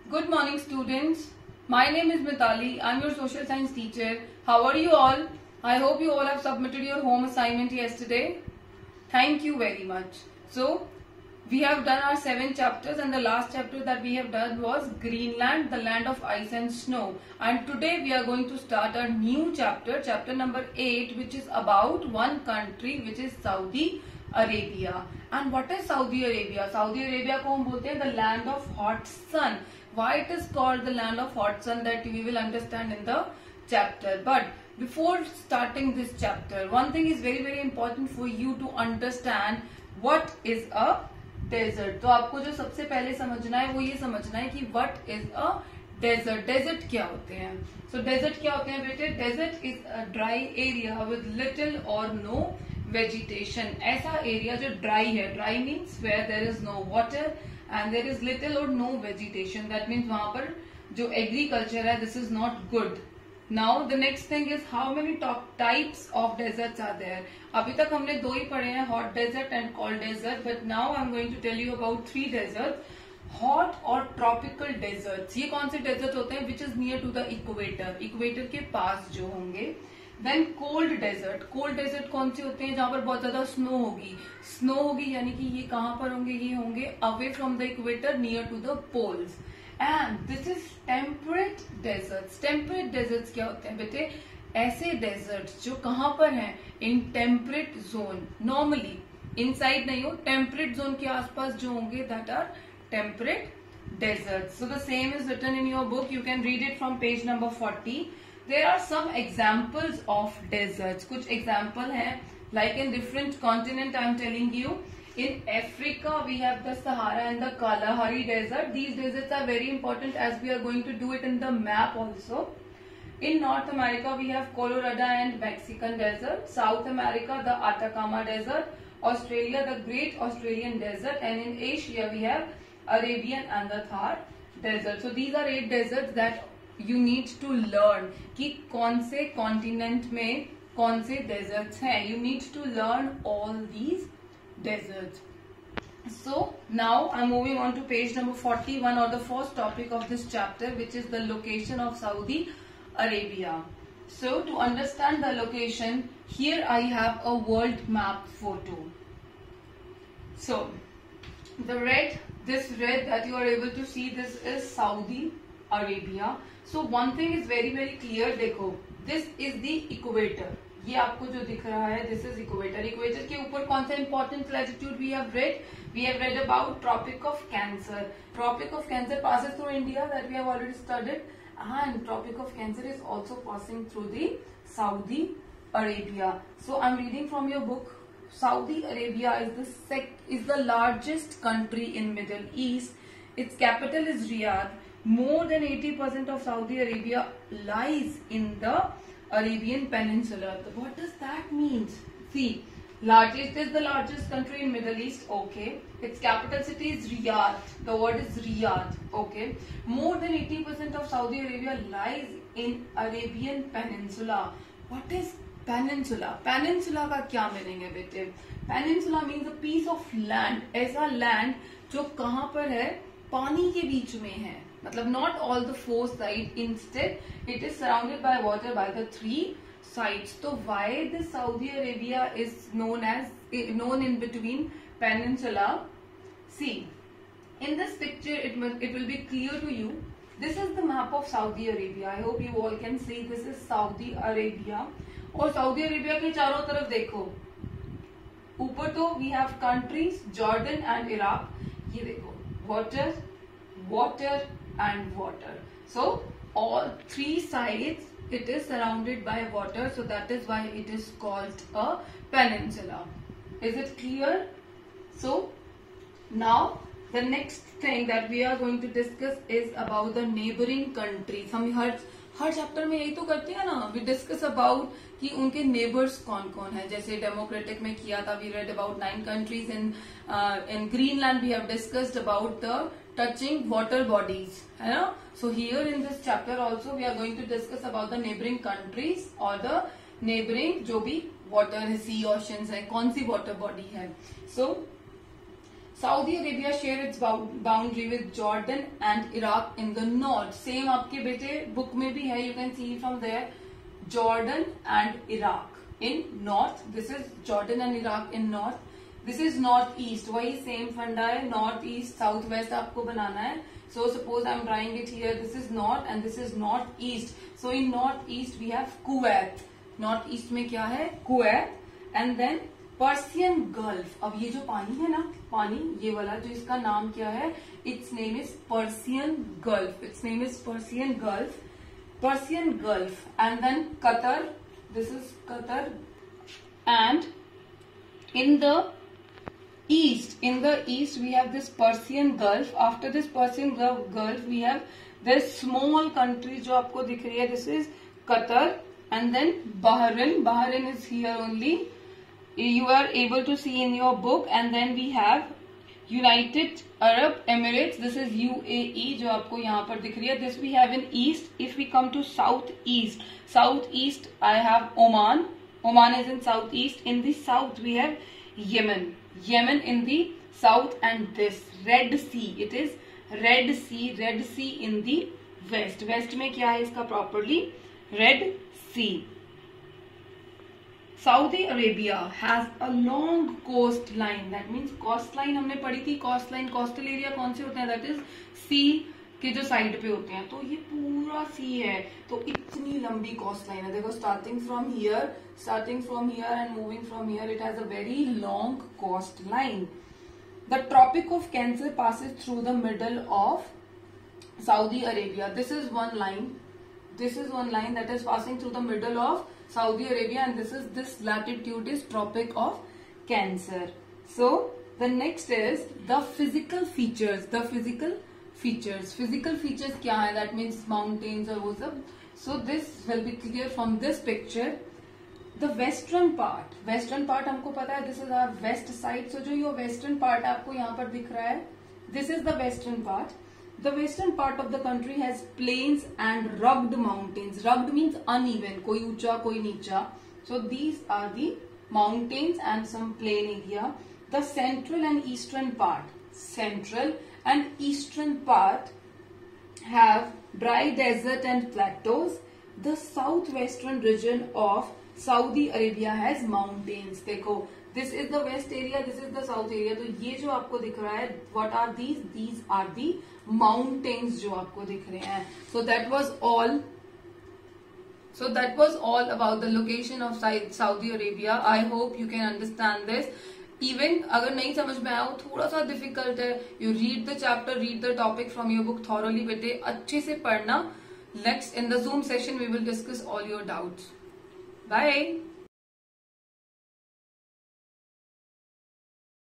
Good morning, students. My name is Mitali. I'm your social science teacher. How are you all? I hope you all have submitted your home assignment yesterday. Thank you very much. So, we have done our 7 chapters, and the last chapter that we have done was Greenland, the land of ice and snow. And today we are going to start a new chapter, chapter number 8, which is about one country, which is Saudi Arabia. And what is Saudi Arabia? Saudi Arabia को हम बोलते हैं the land of hot sun. Why it is called the land of hot sun, that we will understand in the chapter. But before starting this chapter, one thing is very important for you to understand what is a desert. तो आपको जो सबसे पहले समझना है वो ये समझना है कि what is a desert. Desert क्या होते हैं? So desert क्या होते हैं बेटे? Desert is a dry area with little or no vegetation. ऐसा area जो dry है, dry means where there is no water and there is little or no vegetation. That means वहां पर जो agriculture है, this is not good. Now the next thing is how many types of deserts are there. अभी तक हमने 2 ही पढ़े हैं, hot desert and cold desert, but now I'm going to tell you about 3 deserts. Hot और tropical deserts. ये कौन से desert होते हैं? Which is near to the equator. Equator के पास जो होंगे. Then cold desert. Cold desert कौन से होते हैं? जहां पर बहुत ज्यादा स्नो होगी. स्नो होगी यानी कि ये कहां पर होंगे? ये होंगे away from the equator, near to the poles. And this is temperate deserts. Temperate deserts क्या होते हैं बेटे? ऐसे deserts जो कहां पर हैं? In temperate zone. Normally inside नहीं हो, temperate zone के आसपास जो होंगे, that are temperate deserts. So the same is written in your book. You can read it from page number 40. There are some examples of deserts. कुछ example हैं, like in different continent I am telling you. In Africa we have the Sahara and the Kalahari desert. These deserts are very important as we are going to do it in the map also. In North America we have Colorado and Mexican desert. South America the Atacama desert. Australia the Great Australian desert. And in Asia we have Arabian and the Thar desert. So these are 8 deserts that you need to learn कि कौन से continent में कौन से deserts हैं. You need to learn all these deserts. So now I'm moving on to page number 41, or the first topic of this chapter, which is the location of Saudi Arabia. So to understand the location, here I have a world map photo. So this red that you are able to see, this is Saudi Arabia. So one thing is very clear. देखो, this is the equator. ये आपको जो दिख रहा है, this is equator. Equator के ऊपर कौन सा important latitude we have read? We have read about Tropic of Cancer. Tropic of Cancer passes through India, that we have already studied, and Tropic of Cancer is also passing through the Saudi Arabia. So I'm reading from your book. Saudi Arabia is the largest country in Middle East. Its capital is Riyadh. More than 80% of Saudi Arabia lies in the Arabian Peninsula. What does that mean? See, it is the largest country in Middle East. Okay. Its capital city is Riyadh. The word is Riyadh. Okay. More than 80% of Saudi Arabia lies in Arabian Peninsula. What is Peninsula? Peninsula का क्या meaning है बेटे? Peninsula means a piece of land. ऐसा land जो कहाँ पर है? पानी के बीच में है. मतलब not all the 4 sides, instead it is surrounded by water by the 3 sides. So why the Saudi Arabia is known in between peninsula? See, in this picture it will be clear to you. This is the map of Saudi Arabia. I hope you all can see. This is Saudi Arabia. और Saudi Arabia के चारों तरफ देखो, ऊपर तो we have countries Jordan and Iraq. ये देखो, water and water. So all 3 sides it is surrounded by water. So that is why it is called a peninsula. Is it clear? So now the next thing that we are going to discuss is about the neighboring countries. हम हर chapter में यही तो करते हैं ना. We discuss about कि उनके neighbors कौन कौन है. जैसे डेमोक्रेटिक में किया था, we read about 9 countries. In Greenland we have discussed about the touching water bodies, है ना. So here in this chapter also we are going to discuss about the neighboring countries or the neighboring जो भी water है, sea, oceans है, कौन सी water body है. So Saudi Arabia share its boundary with Jordan and Iraq in the north. Same आपके बेटे book में भी है, you can see from there, Jordan and Iraq in north. This is Jordan and Iraq in north. This is northeast. वही same फंडा है, north east south west आपको बनाना है. So suppose I'm drawing it here. This is north and this is northeast. So in northeast we have Kuwait. Northeast में क्या है? Kuwait. And then Persian gulf. अब ये जो पानी है ना, पानी ये वाला जो, इसका नाम क्या है? Its name is Persian Gulf. Its name is Persian Gulf. Persian Gulf. And then Qatar. This is Qatar. And in the east we have this Persian Gulf. After this Persian Gulf we have this small country जो आपको दिख रही है. This is Qatar. And then Bahrain. Bahrain is here only. You are able to see in your book. And then we have United Arab Emirates. This is UAE जो आपको यहाँ पर दिख रही है. This we have in east. If we come to southeast I have Oman. Oman is in southeast. In the south we have Yemen. Yemen in the south. And this Red Sea. It is Red Sea. Red Sea in the west. West में क्या है इसका properly? Red Sea. Saudi Arabia has a long coastline. That means coastline हमने पढ़ी थी. Coastline, coastal area कौन से होते हैं? That is sea के जो साइड पे होते हैं. तो ये पूरा sea है. तो इतनी लंबी coastline है. देखो starting from here and moving from here, it has a very long coastline. The Tropic of Cancer passes through the middle of Saudi Arabia. This is one line. That is passing through the middle of Saudi Arabia, and this latitude is Tropic of Cancer. So the next is the physical features. Physical features क्या है? That means mountains और वो सब. So this will be clear from this picture. The western part हमको पता है. This is our west side. So जो ये western part आपको यहाँ पर दिख रहा है, this is the western part. The western part of the country has plains and rugged mountains. Rugged means uneven, कोई ऊंचा कोई नीचा. So these are the mountains and some plain area. The central and eastern part have dry desert and plateaus. The southwestern region of Saudi Arabia has mountains. देखो, this is the west area, this is the south area. तो ये जो आपको दिख रहा है, what are these? These are the mountains जो आपको दिख रहे हैं. So that was all about the location of Saudi Arabia. I hope you can understand this. Even अगर नहीं समझ में आया हो, थोड़ा सा difficult है, you read the chapter, read the topic from your book thoroughly. बेटे अच्छे से पढ़ना. Next in the Zoom session we will discuss all your doubts. Bye.